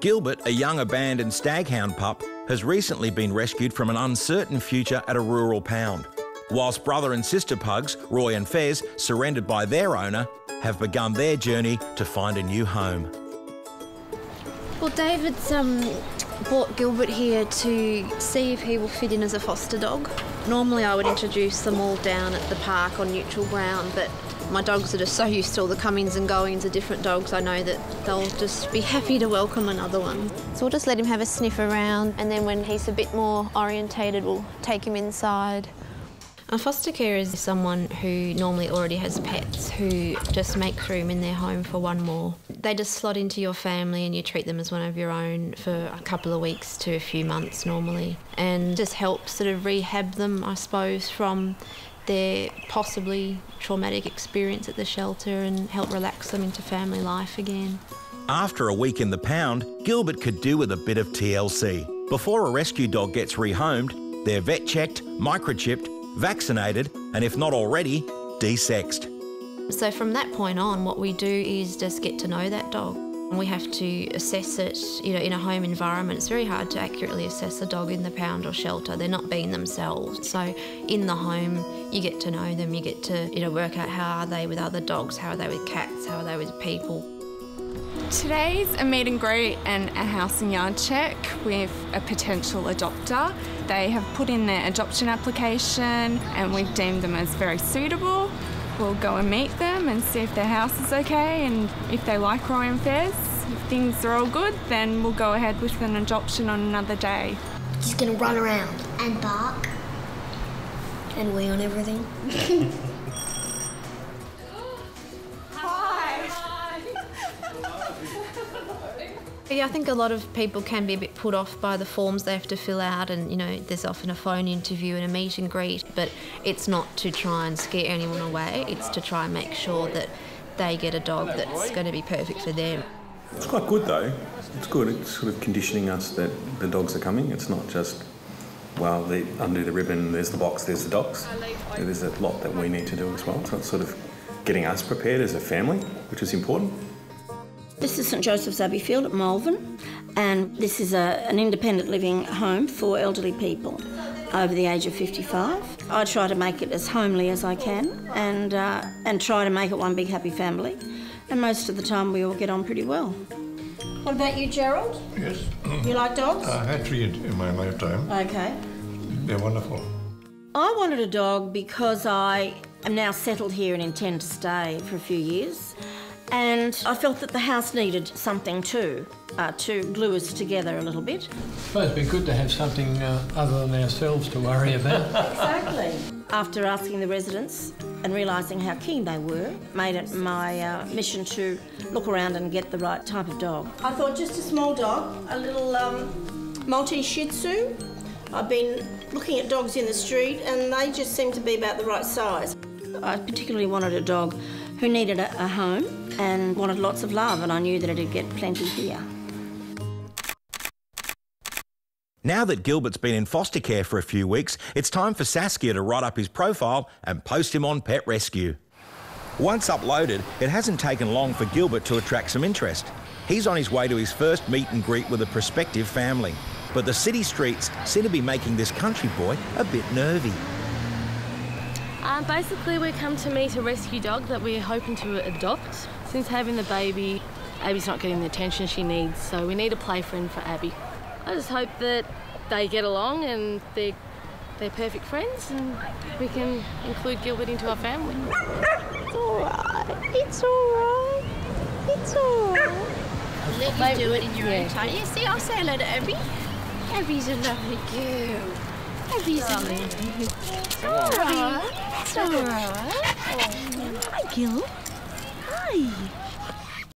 Gilbert, a young abandoned staghound pup, has recently been rescued from an uncertain future at a rural pound, whilst brother and sister pugs, Roy and Fez, surrendered by their owner, have begun their journey to find a new home. Well, David's brought Gilbert here to see if he will fit in as a foster dog. Normally I would introduce them all down at the park on neutral ground, but my dogs are just so used to all the comings and goings of different dogs, I know that they'll just be happy to welcome another one. So we'll just let him have a sniff around, and then when he's a bit more orientated, we'll take him inside. A foster carer is someone who normally already has pets who just make room in their home for one more. They just slot into your family and you treat them as one of your own for a couple of weeks to a few months normally, and just help sort of rehab them, I suppose, from their possibly traumatic experience at the shelter and help relax them into family life again. After a week in the pound, Gilbert could do with a bit of TLC. Before a rescue dog gets rehomed, they're vet checked, microchipped, vaccinated, and if not already, desexed. So from that point on, what we do is just get to know that dog. We have to assess it, in a home environment. It's very hard to accurately assess a dog in the pound or shelter. They're not being themselves. So in the home, you get to know them. You get to, work out how are they with other dogs, how are they with cats, how are they with people. Today's a meet and greet and a house and yard check with a potential adopter. They have put in their adoption application and we've deemed them as very suitable. We'll go and meet them and see if their house is okay, and if they like Roy and Fez. If things are all good, then we'll go ahead with an adoption on another day. He's going to run around and bark and wee on everything. Yeah, I think a lot of people can be a bit put off by the forms they have to fill out, and there's often a phone interview and a meet and greet, but it's not to try and scare anyone away, it's to try and make sure that they get a dog that's going to be perfect for them. It's quite good though, it's good, it's sort of conditioning us that the dogs are coming. It's not just, well, they undo the ribbon, there's the box, there's the dogs. There's a lot that we need to do as well, so it's sort of getting us prepared as a family, which is important. This is St Joseph's Abbeyfield at Malvern, and this is an independent living home for elderly people over the age of 55. I try to make it as homely as I can and try to make it one big happy family, and most of the time we all get on pretty well. What about you, Gerald? Yes. You like dogs? I had 3 in my lifetime. Okay. They're wonderful. I wanted a dog because I am now settled here and intend to stay for a few years. And I felt that the house needed something too, to glue us together a little bit. I suppose it'd be good to have something other than ourselves to worry about. Exactly. After asking the residents and realising how keen they were, made it my mission to look around and get the right type of dog. I thought just a small dog, a little Maltese Shih Tzu. I've been looking at dogs in the street and they just seem to be about the right size. I particularly wanted a dog who needed a home and wanted lots of love, and I knew that it'd get plenty here. Now that Gilbert's been in foster care for a few weeks, it's time for Saskia to write up his profile and post him on Pet Rescue. Once uploaded, it hasn't taken long for Gilbert to attract some interest. He's on his way to his first meet and greet with a prospective family. But the city streets seem to be making this country boy a bit nervy. Basically, we come to meet a rescue dog that we're hoping to adopt. Since having the baby, Abby's not getting the attention she needs, so we need a play friend for Abby. I just hope that they get along and they're perfect friends and we can include Gilbert into our family. It's all right. It's all right. It's all right. Let you do it in your own time. Yeah, see, I'll say hello to Abby. Abby's a lovely girl. Abby's a lovely girl. It's all right. It's all right. Hi, Gil. Hi.